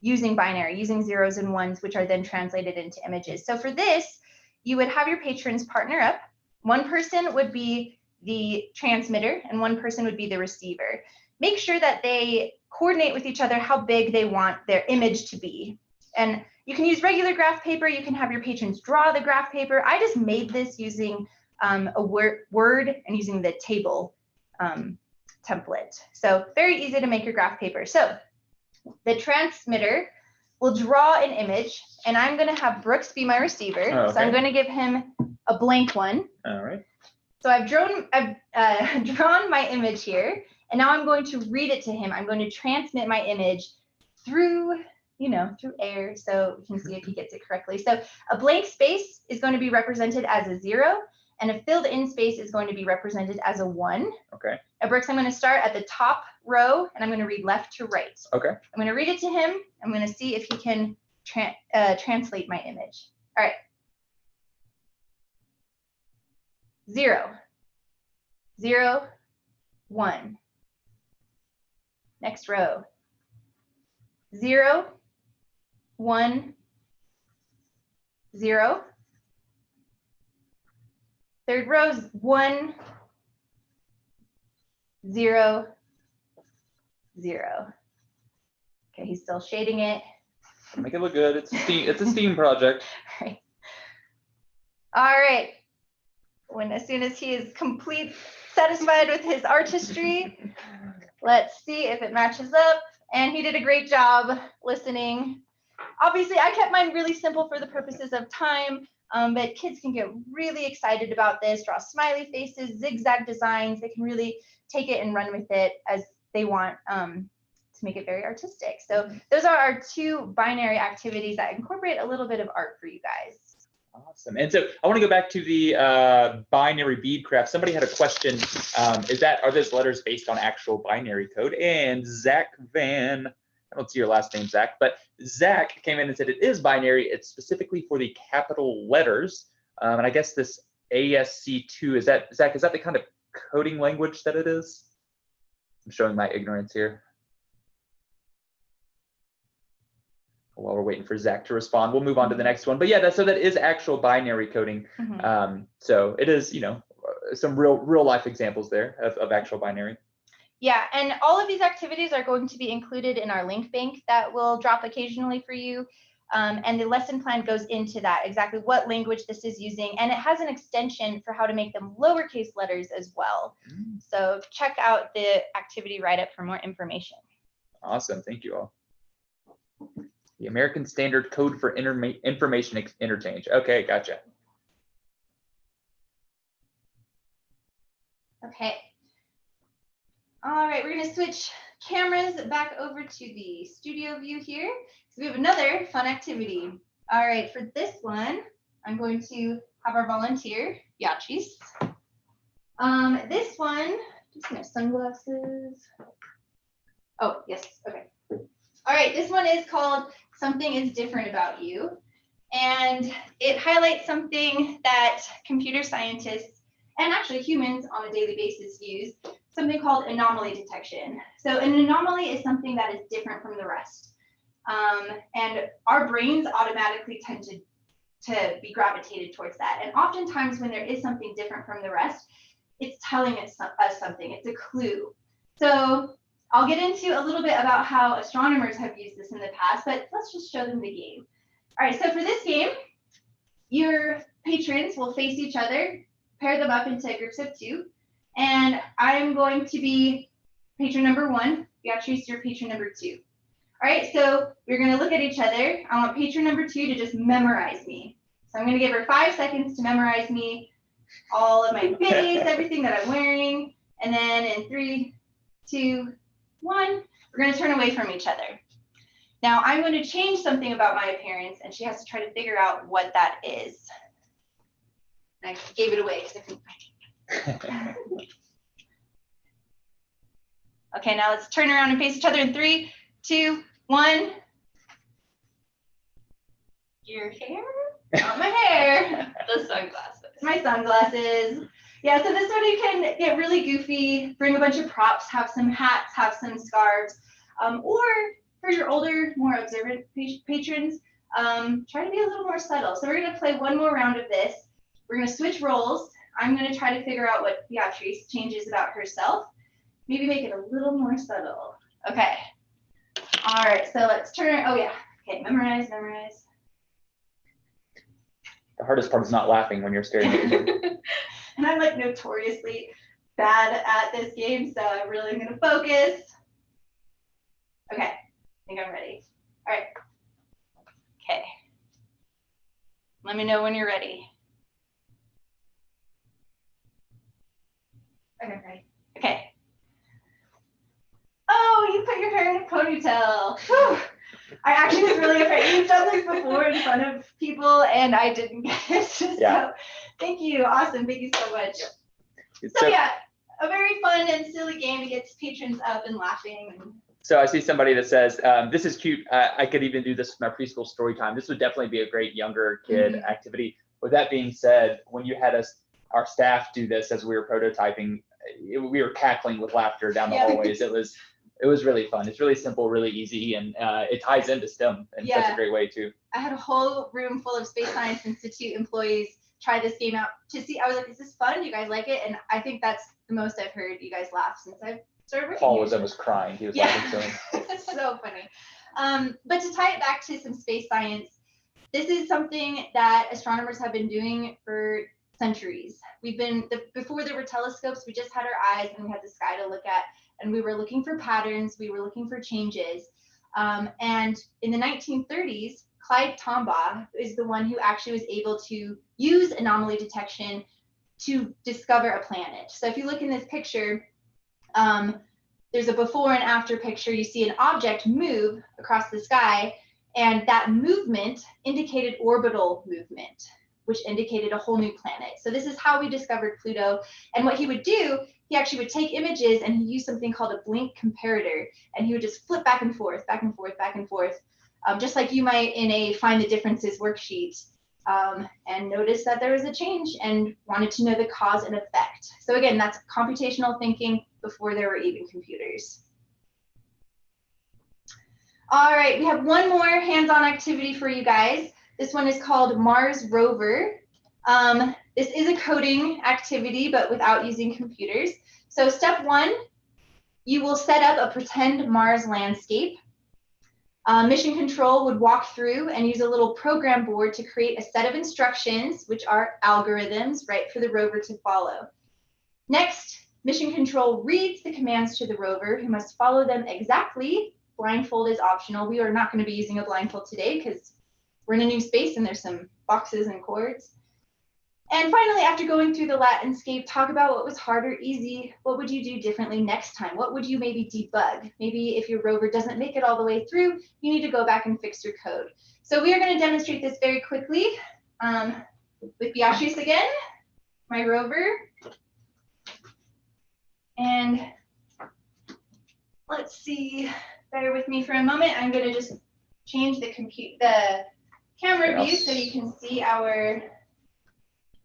using binary, using zeros and ones, which are then translated into images. So for this, you would have your patrons partner up. One person would be the transmitter and one person would be the receiver. Make sure that they coordinate with each other how big they want their image to be. And you can use regular graph paper. You can have your patrons draw the graph paper. I just made this using a word and using the table template. So very easy to make your graph paper. So the transmitter will draw an image, and I'm going to have Brooks be my receiver. Oh, okay. So I'm going to give him a blank one. All right. So I've drawn my image here, and now I'm going to read it to him. I'm going to transmit my image through, through air, so we can see if he gets it correctly. So a blank space is going to be represented as a 0, and a filled in space is going to be represented as a 1. Okay. Now, Brooks, I'm going to start at the top row, and I'm going to read left to right. Okay. I'm going to read it to him. I'm going to see if he can translate my image. All right. 0, 0, 1. Next row. 0, 1, 0. Third row is 1, 0, 0. Okay, he's still shading it. Make it look good. It's a STEAM project. All right. As soon as he is satisfied with his artistry, let's see if it matches up. And he did a great job listening. Obviously, I kept mine really simple for the purposes of time, but kids can get really excited about this, draw smiley faces, zigzag designs. They can really take it and run with it as they want to make it very artistic. So those are our 2 binary activities that incorporate a little bit of art for you guys. Awesome. And so I want to go back to the binary bead craft. Somebody had a question. Are those letters based on actual binary code? And Zach Van, I don't see your last name, Zach, but Zach came in and said it is binary. It's specifically for the capital letters. And I guess this ASC2, is that the kind of coding language that it is? I'm showing my ignorance here. While we're waiting for Zach to respond, we'll move on to the next one. But yeah, so that is actual binary coding. Mm-hmm. So it is, some real life examples there of actual binary. Yeah, and all of these activities are going to be included in our link bank that will drop occasionally for you. And the lesson plan goes into that, exactly what language this is using. And it has an extension for how to make them lowercase letters as well. So check out the activity write-up for more information. Awesome, thank you all. The American Standard Code for Information Interchange. Okay, gotcha. Okay. All right, we're going to switch cameras back over to the studio view here. So we have another fun activity. All right, for this one, I'm going to have our volunteer, Yachis. This one, just my sunglasses. Oh, yes, okay. All right, this one is called Something is Different About You. And it highlights something that computer scientists and actually humans on a daily basis use, something called anomaly detection. So an anomaly is something that is different from the rest. And our brains automatically tend to be gravitated towards that. And oftentimes when there is something different from the rest, it's telling us something, it's a clue. So I'll get into a little bit about how astronomers have used this in the past, but let's just show them the game. All right, so for this game, your patrons will face each other, pair them up into groups of 2, and I'm going to be patron number 1. Beatrice, you're patron number 2. All right, so we're going to look at each other. I want patron number 2 to just memorize me. So I'm going to give her 5 seconds to memorize me, all of my base, everything that I'm wearing, and then in 3, 2, 1, we're going to turn away from each other. Now I'm going to change something about my appearance, and she has to try to figure out what that is. And I gave it away because I couldn't find it. Okay, now let's turn around and face each other in 3, 2, 1. Your hair? Not my hair. The sunglasses. My sunglasses. Yeah, so this one you can get really goofy, bring a bunch of props, have some hats, have some scarves, or for your older, more observant patrons, try to be a little more subtle. So we're going to play one more round of this. We're going to switch roles. I'm going to try to figure out what Beatrice changes about herself. Maybe make it a little more subtle. Okay. All right, so let's turn. Oh, yeah. Okay, memorize. The hardest part is not laughing when you're staring at each other. And I'm like notoriously bad at this game, so I really am going to focus. Okay, I think I'm ready. All right. Okay. Let me know when you're ready. Okay, ready. Okay. Oh, you put your hair in a ponytail. Whew. I actually was really afraid. You've done this before in front of people, and I didn't get it. Yeah. So thank you. Awesome. Thank you so much. So yeah, a very fun and silly game to get patrons up and laughing. So I see somebody that says, this is cute. I could even do this with my preschool story time. This would definitely be a great younger kid activity. With that being said, when you had our staff do this as we were prototyping, we were cackling with laughter down the hallways. It was really fun. It's really simple, really easy, and it ties into STEM in such a great way too. I had a whole room full of Space Science Institute employees try this game out to see. I was like, is this fun? Do you guys like it? And I think that's the most I've heard you guys laugh since I've started working. Paul was almost crying. He was laughing so much. It's so funny. But to tie it back to some space science, this is something that astronomers have been doing for centuries. Before there were telescopes, we just had our eyes and we had the sky to look at, and we were looking for patterns, we were looking for changes. And in the 1930s, Clyde Tombaugh is the one who actually was able to use anomaly detection to discover a planet. So if you look in this picture, there's a before and after picture. You see an object move across the sky, and that movement indicated orbital movement, which indicated a whole new planet. So this is how we discovered Pluto. And what he would do, he actually would take images and he used something called a blink comparator, and he would just flip back and forth, back and forth, back and forth, just like you might in a find the differences worksheet, and notice that there was a change and wanted to know the cause and effect. So again, that's computational thinking before there were even computers. All right, we have one more hands-on activity for you guys. This one is called Mars Rover. This is a coding activity, but without using computers. So step one, you will set up a pretend Mars landscape. Mission Control would walk through and use a little program board to create a set of instructions, which are algorithms, right, for the rover to follow. Next, Mission Control reads the commands to the rover, who must follow them exactly. Blindfold is optional. We are not going to be using a blindfold today because we're in a new space and there's some boxes and cords. And finally, after going through the landscape, talk about what was hard or easy. What would you do differently next time? What would you maybe debug? Maybe if your rover doesn't make it all the way through, you need to go back and fix your code. So we are going to demonstrate this very quickly with Beatrice again, my rover. And let's see, bear with me for a moment. I'm going to just change the camera view so you can see our...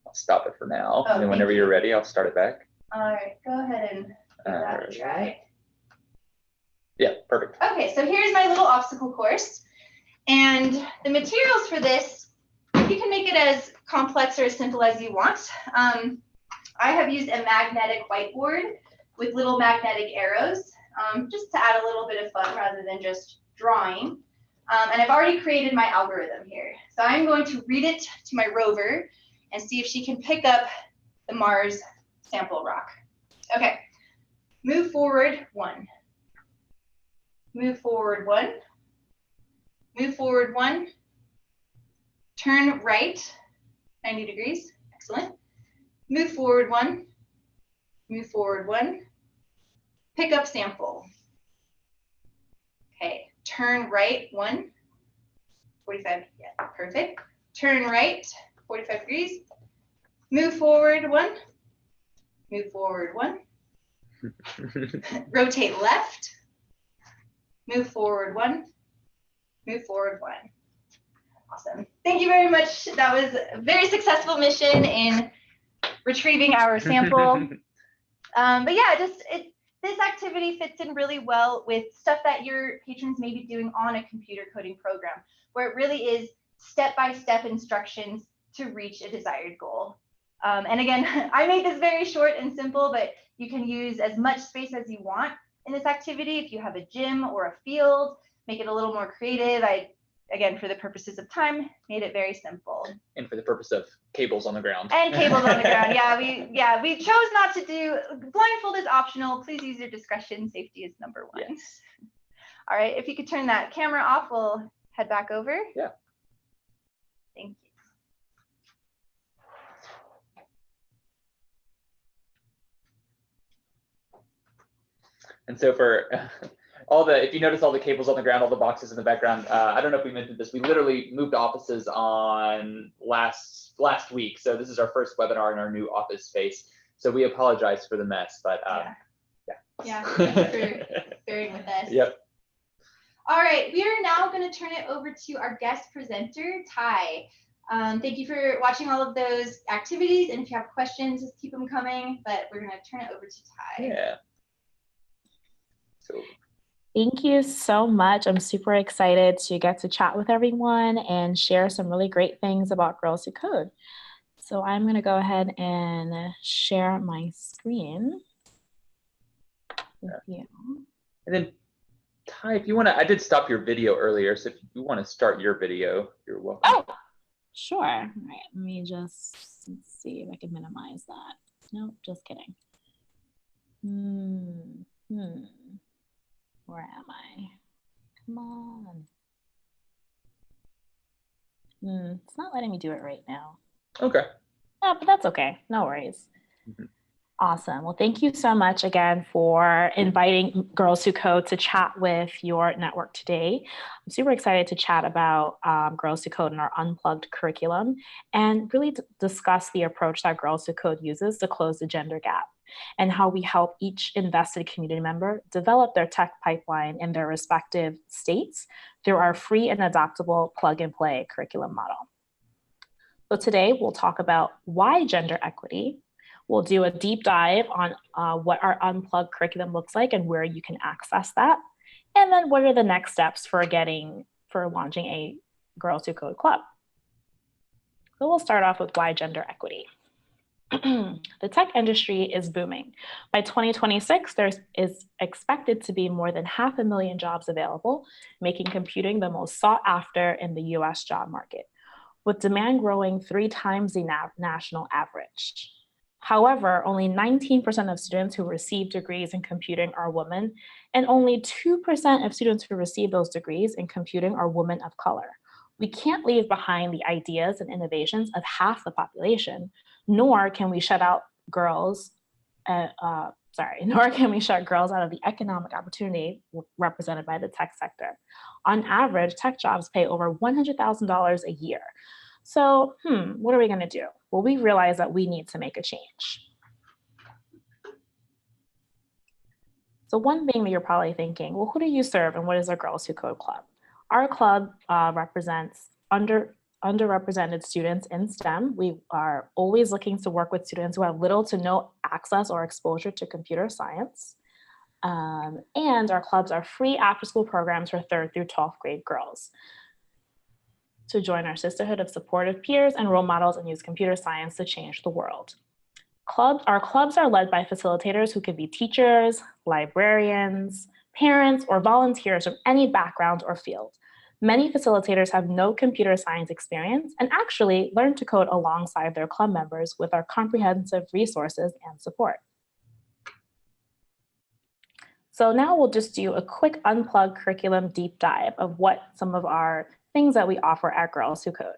I'll stop it for now. Oh, and then whenever you're ready, I'll start it back. All right, go ahead and give that a try. Yeah, perfect. Okay, so here's my little obstacle course. And the materials for this, you can make it as complex or as simple as you want. I have used a magnetic whiteboard with little magnetic arrows, just to add a little bit of fun rather than just drawing. And I've already created my algorithm here. So I'm going to read it to my rover and see if she can pick up the Mars sample rock. Okay, move forward 1. Move forward 1. Move forward 1. Turn right 90 degrees. Excellent. Move forward 1. Move forward 1. Pick up sample. Okay, turn right 1. 45, yeah, perfect. Turn right 45 degrees. Move forward 1. Move forward 1. Rotate left. Move forward 1. Move forward 1. Awesome. Thank you very much. That was a very successful mission in retrieving our sample. But yeah, this activity fits in really well with stuff that your patrons may be doing on a computer coding program, where it really is step-by-step instructions to reach a desired goal. And again, I made this very short and simple, but you can use as much space as you want in this activity. If you have a gym or a field, make it a little more creative. Again, for the purposes of time, made it very simple. And for the purpose of cables on the ground. And cables on the ground. Yeah, we chose not to do, blindfold is optional. Please use your discretion. Safety is number 1. Yes. All right, if you could turn that camera off, we'll head back over. Yeah. Thank you. And so for if you notice all the cables on the ground, all the boxes in the background, I don't know if we mentioned this, we literally moved offices on last week. So this is our first webinar in our new office space. So we apologize for the mess, but yeah, thanks for bearing with us. Yep. All right, we are now going to turn it over to our guest presenter, Ty. Thank you for watching all of those activities. And if you have questions, just keep them coming, but we're going to turn it over to Ty. Yeah. So Thank you so much. I'm super excited to get to chat with everyone and share some really great things about Girls Who Code. So I'm going to go ahead and share my screen with you. And then, Ty, if you want to, I did stop your video earlier, so if you want to start your video, you're welcome. Oh, sure. All right, let me just see if I can minimize that. No, just kidding. Where am I? Come on. It's not letting me do it right now. Okay. Yeah, but that's okay. No worries. Mm-hmm. Awesome. Well, thank you so much again for inviting Girls Who Code to chat with your network today. I'm super excited to chat about Girls Who Code and our Unplugged curriculum and really discuss the approach that Girls Who Code uses to close the gender gap and how we help each invested community member develop their tech pipeline in their respective states through our free and adaptable plug-and-play curriculum model. So today we'll talk about why gender equity. We'll do a deep dive on what our Unplugged curriculum looks like and where you can access that. And then what are the next steps for launching a Girls Who Code club. So we'll start off with why gender equity. The tech industry is booming. By 2026, there is expected to be more than 500,000 jobs available, making computing the most sought after in the US job market, with demand growing 3 times the national average. However, only 19% of students who receive degrees in computing are women, and only 2% of students who receive those degrees in computing are women of color. We can't leave behind the ideas and innovations of half the population, nor can we shut girls out of the economic opportunity represented by the tech sector. On average, tech jobs pay over $100,000 a year. So, what are we going to do? Well, we realize that we need to make a change. So one thing that you're probably thinking, well, who do you serve and what is our Girls Who Code Club? Our club represents underrepresented students in STEM. We are always looking to work with students who have little to no access or exposure to computer science. And our clubs are free after-school programs for 3rd through 12th grade girls. to join our sisterhood of supportive peers and role models and use computer science to change the world. Our clubs are led by facilitators who could be teachers, librarians, parents, or volunteers from any background or field. Many facilitators have no computer science experience and actually learn to code alongside their club members with our comprehensive resources and support. So now we'll just do a quick Unplugged Curriculum deep dive of what some of our things that we offer at Girls Who Code.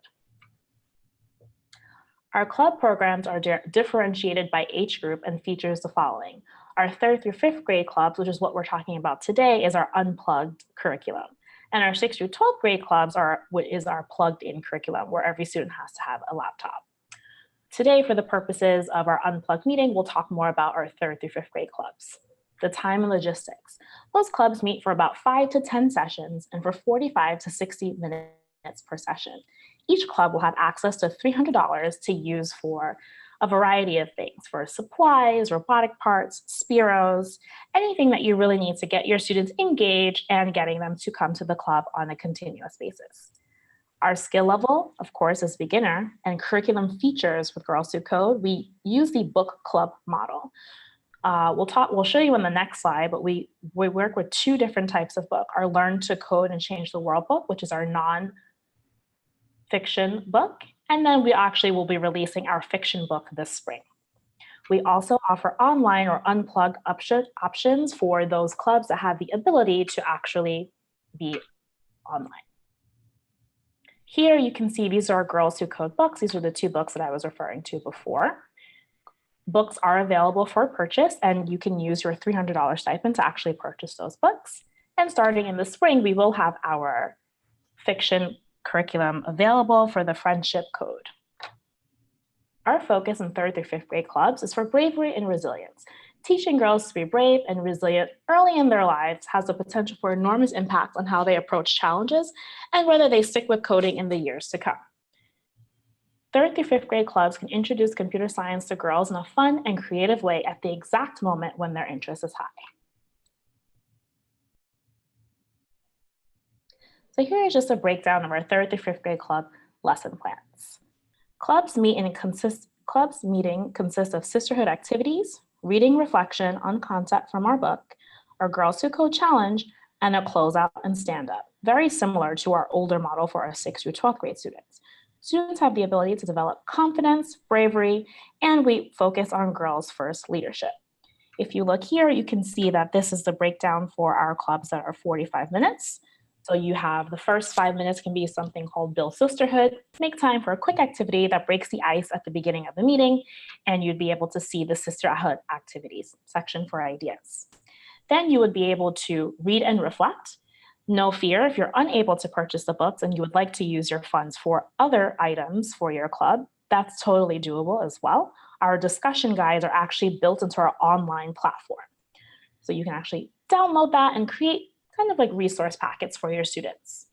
Our club programs are differentiated by age group and features the following. Our 3rd through 5th grade clubs, which is what we're talking about today, is our Unplugged Curriculum. And our 6th through 12th grade clubs is our plugged in curriculum, where every student has to have a laptop. Today, for the purposes of our Unplugged meeting, we'll talk more about our 3rd through 5th grade clubs. The time and logistics. Those clubs meet for about 5 to 10 sessions and for 45 to 60 minutes per session. Each club will have access to $300 to use for a variety of things, for supplies, robotic parts, Spiros, anything that you really need to get your students engaged and getting them to come to the club on a continuous basis. Our skill level, of course, is beginner, and curriculum features with Girls Who Code, we use the book club model. We'll show you on the next slide, but we work with 2 different types of book. Our Learn to Code and Change the World book, which is our non-fiction book. And then we actually will be releasing our fiction book this spring. We also offer online or unplugged options for those clubs that have the ability to actually be online. Here you can see these are Girls Who Code books. These are the 2 books that I was referring to before. Books are available for purchase, and you can use your $300 stipend to actually purchase those books. And starting in the spring, we will have our fiction curriculum available for the Friendship Code. Our focus in 3rd through 5th grade clubs is for bravery and resilience. Teaching girls to be brave and resilient early in their lives has the potential for enormous impact on how they approach challenges and whether they stick with coding in the years to come. 3rd through 5th grade clubs can introduce computer science to girls in a fun and creative way at the exact moment when their interest is high. So here is just a breakdown of our 3rd through 5th grade club lesson plans. Clubs meeting consists of sisterhood activities, reading reflection on concept from our book, our Girls Who Code challenge, and a closeout and stand-up, very similar to our older model for our 6th through 12th grade students. Students have the ability to develop confidence, bravery, and we focus on girls first leadership. If you look here, you can see that this is the breakdown for our clubs that are 45 minutes. So you have the first 5 minutes can be something called Build Sisterhood, make time for a quick activity that breaks the ice at the beginning of the meeting, and you'd be able to see the sisterhood activities section for ideas. Then you would be able to read and reflect. No fear, if you're unable to purchase the books and you would like to use your funds for other items for your club, that's totally doable as well. Our discussion guides are actually built into our online platform. So you can actually download that and create kind of like resource packets for your students.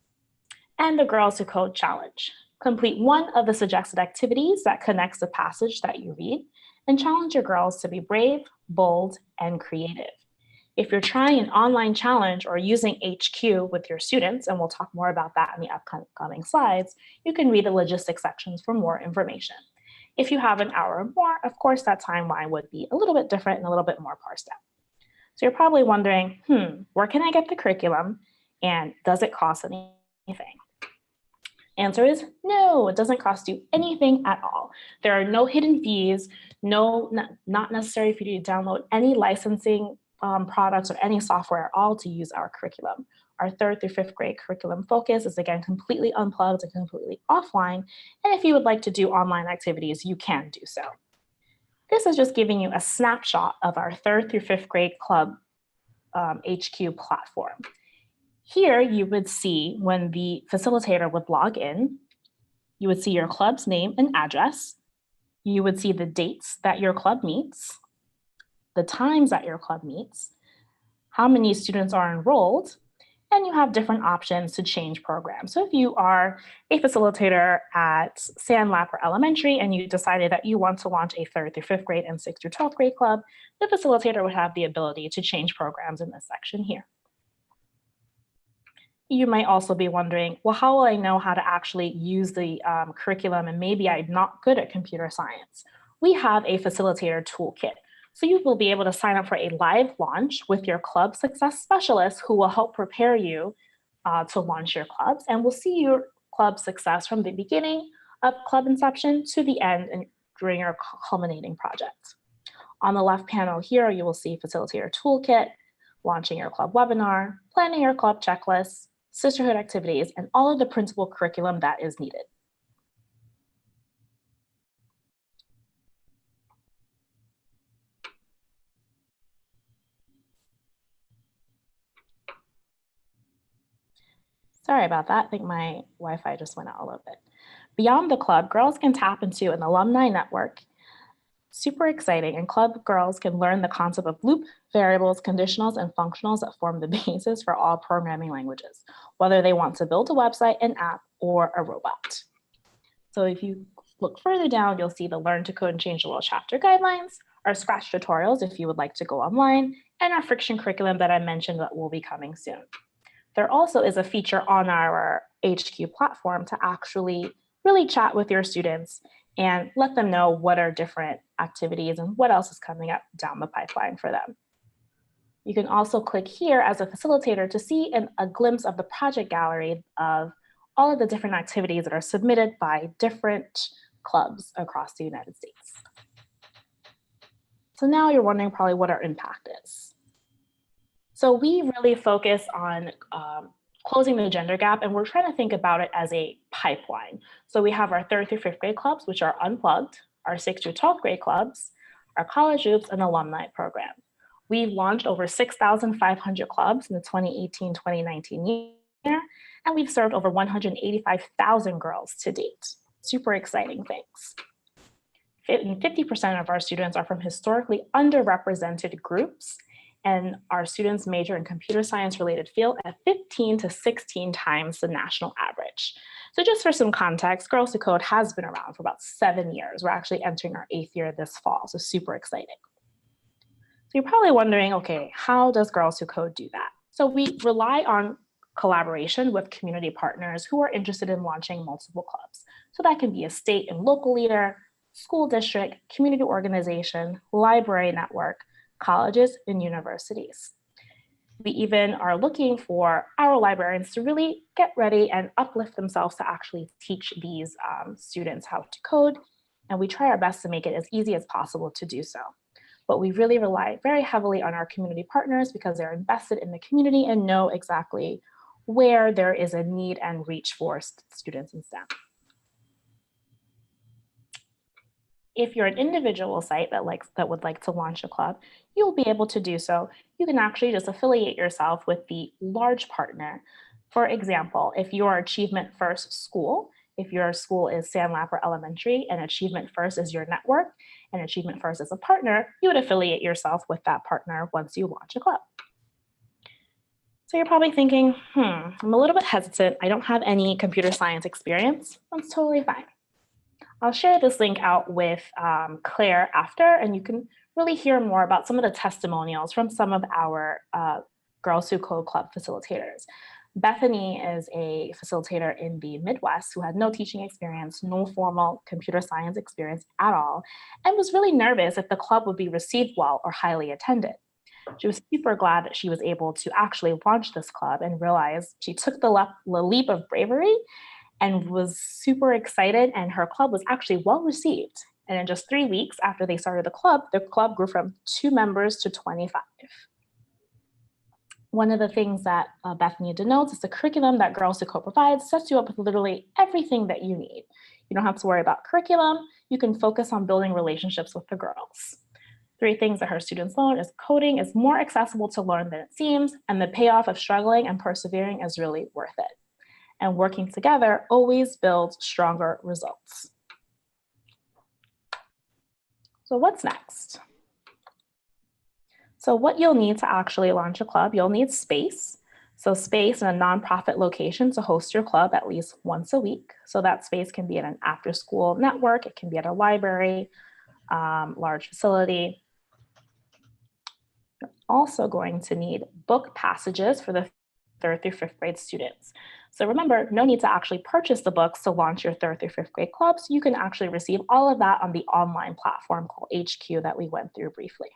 And the Girls Who Code challenge. Complete one of the suggested activities that connects the passage that you read and challenge your girls to be brave, bold, and creative. If you're trying an online challenge or using HQ with your students, and we'll talk more about that in the upcoming slides, you can read the logistics sections for more information. If you have an hour or more, of course, that timeline would be a little bit different and a little bit more parsed out. So you're probably wondering, where can I get the curriculum and does it cost anything? Answer is no, it doesn't cost you anything at all. There are no hidden fees, not necessary for you to download any licensing products or any software at all to use our curriculum. Our 3rd through 5th grade curriculum focus is again completely unplugged and completely offline. And if you would like to do online activities, you can do so. This is just giving you a snapshot of our 3rd through 5th grade club HQ platform. Here you would see when the facilitator would log in, you would see your club's name and address. You would see the dates that your club meets, the times that your club meets, how many students are enrolled, and you have different options to change programs. So if you are a facilitator at Sandlapper Elementary and you decided that you want to launch a 3rd through 5th grade and 6th through 12th grade club, the facilitator would have the ability to change programs in this section here. You might also be wondering, well, how will I know how to actually use the curriculum, and maybe I'm not good at computer science? We have a facilitator toolkit. So you will be able to sign up for a live launch with your club success specialist who will help prepare you to launch your clubs, and we'll see your club success from the beginning of club inception to the end and during your culminating project. On the left panel here, you will see facilitator toolkit, launching your club webinar, planning your club checklist, sisterhood activities, and all of the principal curriculum that is needed. Sorry about that. I think my Wi-Fi just went out a little bit. Beyond the club, girls can tap into an alumni network. Super exciting, and club girls can learn the concept of loop, variables, conditionals, and functionals that form the basis for all programming languages, whether they want to build a website, an app, or a robot. So if you look further down, you'll see the Learn to Code and Change the World chapter guidelines, our Scratch tutorials if you would like to go online, and our friction curriculum that I mentioned that will be coming soon. There also is a feature on our HQ platform to actually really chat with your students and let them know what are different activities and what else is coming up down the pipeline for them. You can also click here as a facilitator to see a glimpse of the project gallery of all of the different activities that are submitted by different clubs across the United States. So now you're wondering probably what our impact is. So we really focus on closing the gender gap, and we're trying to think about it as a pipeline. So we have our 3rd through 5th grade clubs, which are unplugged, our 6th through 12th grade clubs, our college groups, and alumni program. We've launched over 6,500 clubs in the 2018-2019 year, and we've served over 185,000 girls to date. Super exciting things. 50% of our students are from historically underrepresented groups, and our students major in computer science related field at 15 to 16 times the national average. So just for some context, Girls Who Code has been around for about 7 years. We're actually entering our 8th year this fall, so super exciting. So you're probably wondering, okay, how does Girls Who Code do that? So we rely on collaboration with community partners who are interested in launching multiple clubs. So that can be a state and local leader, school district, community organization, library network, colleges, and universities. We even are looking for our librarians to really get ready and uplift themselves to actually teach these students how to code, and we try our best to make it as easy as possible to do so. But we really rely very heavily on our community partners because they're invested in the community and know exactly where there is a need and reach for students in STEM. If you're an individual site that would like to launch a club, you'll be able to do so. You can actually just affiliate yourself with the large partner. For example, if you're Achievement First School, if your school is Sandlapper Elementary and Achievement First is your network and Achievement First is a partner, you would affiliate yourself with that partner once you launch a club. So you're probably thinking, I'm a little bit hesitant. I don't have any computer science experience. That's totally fine. I'll share this link out with Claire after, and you can really hear more about some of the testimonials from some of our Girls Who Code Club facilitators. Bethany is a facilitator in the Midwest who had no teaching experience, no formal computer science experience at all, and was really nervous if the club would be received well or highly attended. She was super glad that she was able to actually launch this club and realized she took the leap of bravery and was super excited, and her club was actually well received. And in just 3 weeks after they started the club grew from 2 members to 25. One of the things that Bethany denotes is the curriculum that Girls Who Code provides sets you up with literally everything that you need. You don't have to worry about curriculum. You can focus on building relationships with the girls. 3 things that her students learn is coding is more accessible to learn than it seems, and the payoff of struggling and persevering is really worth it. And working together always builds stronger results. So what's next? So what you'll need to actually launch a club, you'll need space. So space in a nonprofit location to host your club at least once a week. So that space can be in an after-school network, it can be at a library, large facility. You're also going to need book passages for the 3rd through 5th grade students. So remember, no need to actually purchase the books to launch your 3rd through 5th grade clubs. You can actually receive all of that on the online platform called HQ that we went through briefly.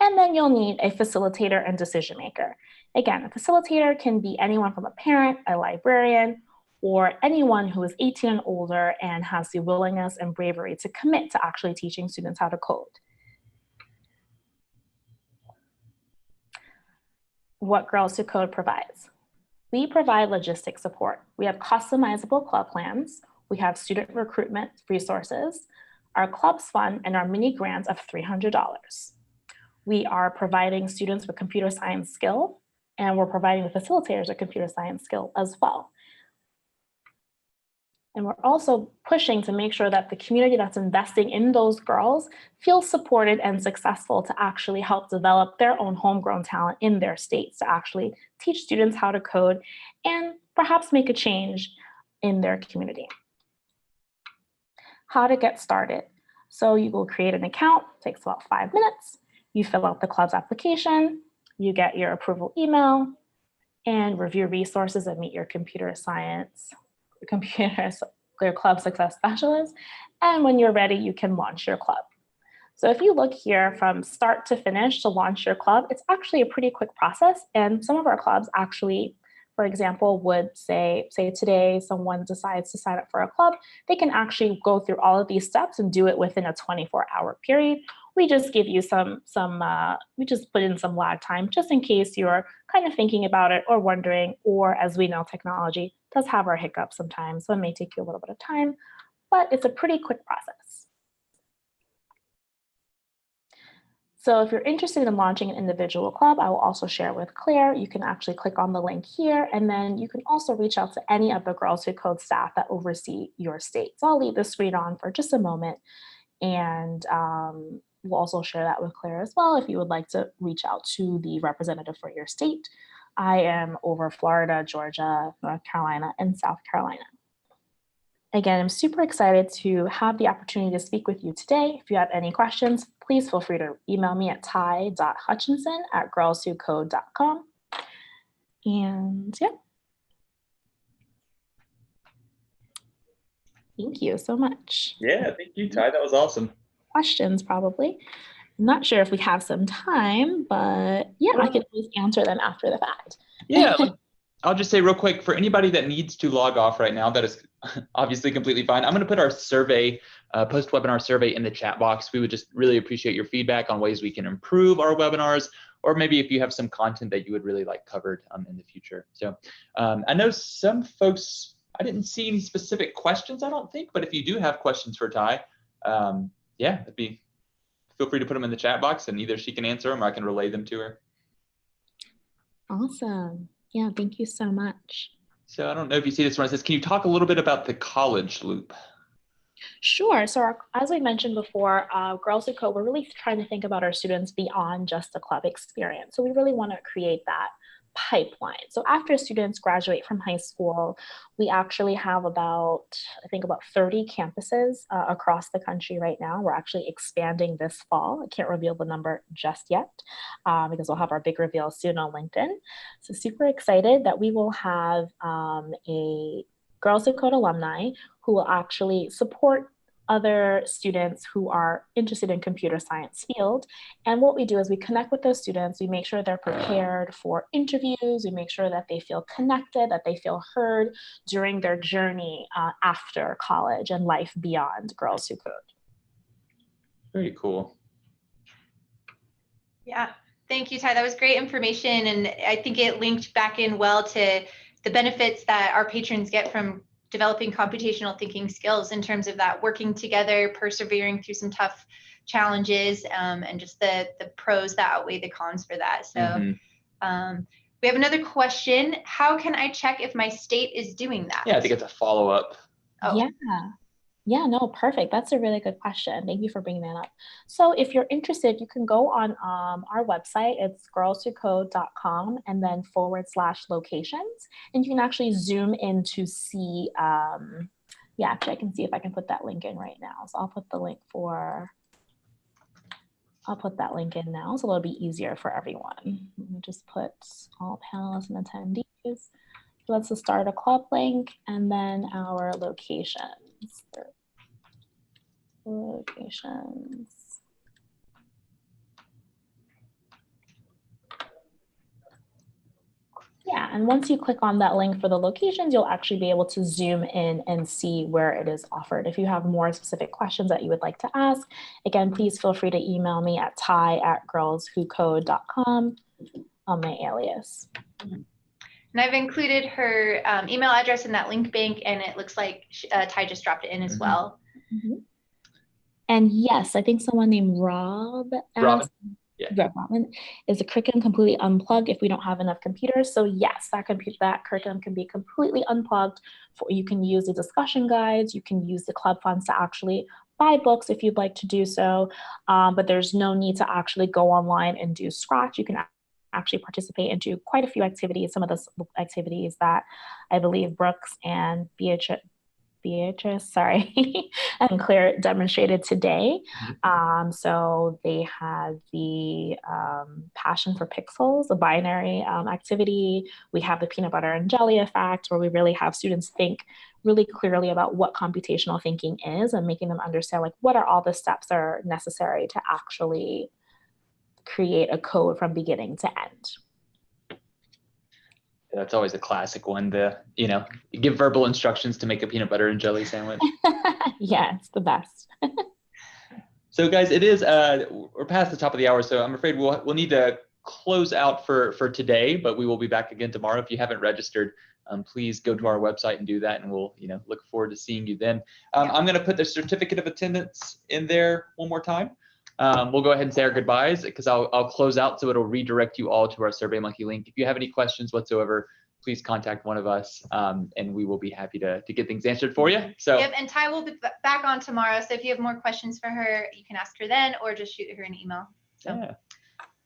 And then you'll need a facilitator and decision maker. Again, a facilitator can be anyone from a parent, a librarian, or anyone who is 18 and older and has the willingness and bravery to commit to actually teaching students how to code. What Girls Who Code provides. We provide logistic support. We have customizable club plans. We have student recruitment resources, our clubs fund, and our mini grants of $300. We are providing students with computer science skill, and we're providing the facilitators a computer science skill as well. And we're also pushing to make sure that the community that's investing in those girls feels supported and successful to actually help develop their own homegrown talent in their states, to actually teach students how to code and perhaps make a change in their community. How to get started. So you will create an account, takes about 5 minutes. You fill out the club's application, you get your approval email, and review resources that meet your your club success specialist. And when you're ready, you can launch your club. So if you look here from start to finish to launch your club, it's actually a pretty quick process. And some of our clubs actually, for example, would say today someone decides to sign up for a club, they can actually go through all of these steps and do it within a 24-hour period. We just give you we just put in some lag time just in case you're kind of thinking about it or wondering, or as we know, technology does have our hiccups sometimes, so it may take you a little bit of time, but it's a pretty quick process. So if you're interested in launching an individual club, I will also share with Claire. You can actually click on the link here, and then you can also reach out to any of the Girls Who Code staff that oversee your state. So I'll leave the screen on for just a moment, and we'll also share that with Claire as well if you would like to reach out to the representative for your state. I am over Florida, Georgia, North Carolina, and South Carolina. Again, I'm super excited to have the opportunity to speak with you today. If you have any questions, please feel free to email me at ty.hutchinson@girlswhocode.com. And yeah. Thank you so much. Yeah, thank you, Ty. That was awesome. Questions, probably. I'm not sure if we have some time, but yeah, I could always answer them after the fact. Yeah, I'll just say real quick, for anybody that needs to log off right now, that is obviously completely fine. I'm going to put our survey, post-webinar survey in the chat box. We would just really appreciate your feedback on ways we can improve our webinars, or maybe if you have some content that you would really like covered in the future. So I know some folks, I didn't see any specific questions, I don't think, but if you do have questions for Ty, yeah, feel free to put them in the chat box and either she can answer them or I can relay them to her. Awesome. Yeah, thank you so much. So I don't know if you see this one. It says, can you talk a little bit about the college loop? Sure. So as we mentioned before, Girls Who Code, we're really trying to think about our students beyond just the club experience. So we really want to create that pipeline. So after students graduate from high school, we actually have about 30 campuses across the country right now. We're actually expanding this fall. I can't reveal the number just yet because we'll have our big reveal soon on LinkedIn. So super excited that we will have a Girls Who Code alumni who will actually support other students who are interested in computer science field. And what we do is we connect with those students, we make sure they're prepared for interviews, we make sure that they feel connected, that they feel heard during their journey after college and life beyond Girls Who Code. Very cool. Yeah, thank you, Ty. That was great information. And I think it linked back in well to the benefits that our patrons get from developing computational thinking skills in terms of that working together, persevering through some tough challenges, and just the pros that outweigh the cons for that. So we have another question. How can I check if my state is doing that? Yeah, I think it's a follow-up. Oh. Yeah, no, perfect. That's a really good question. Thank you for bringing that up. So if you're interested, you can go on our website. It's girlswhocode.com and then /locations. And you can actually zoom in to see, actually I can see if I can put that link in right now. So I'll put the link for I'll put that link in now so it'll be easier for everyone. Let me just put all panelists and attendees. Let's just start a club link and then our locations. Locations. Yeah, and once you click on that link for the locations, you'll actually be able to zoom in and see where it is offered. If you have more specific questions that you would like to ask, again, please feel free to email me at ty@girlswhocode.com on my alias. And I've included her email address in that link bank, and it looks like Ty just dropped it in as well. And yes, I think someone named Rob asked, Robin, is the curriculum completely unplugged if we don't have enough computers? So yes, that curriculum can be completely unplugged. You can use the discussion guides, you can use the club funds to actually buy books if you'd like to do so, but there's no need to actually go online and do Scratch. You can actually participate and do quite a few activities, some of the activities that I believe Brooks and Beatrice, and Claire demonstrated today. So they had the Passion for Pixels, a binary activity. We have the peanut butter and jelly effect, where we really have students think really clearly about what computational thinking is and making them understand like what are all the steps that are necessary to actually create a code from beginning to end. That's always a classic one, you give verbal instructions to make a peanut butter and jelly sandwich. Yeah, it's the best. So guys, it is, we're past the top of the hour, so I'm afraid we'll need to close out for today, but we will be back again tomorrow. If you haven't registered, please go to our website and do that, and we'll look forward to seeing you then. I'm going to put the certificate of attendance in there one more time. We'll go ahead and say our goodbyes because I'll close out, so it'll redirect you all to our SurveyMonkey link. If you have any questions whatsoever, please contact one of us, and we will be happy to get things answered for you. So yep, and Ty will be back on tomorrow, so if you have more questions for her, you can ask her then, or just shoot her an email. So yeah,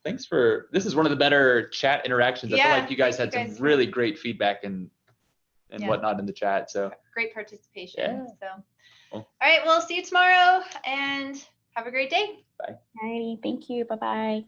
thanks this is one of the better chat interactions. I feel like you guys had some really great feedback and whatnot in the chat. So great participation. So cool. All right, we'll see you tomorrow, and have a great day. Bye. All right, thank you. Bye-bye.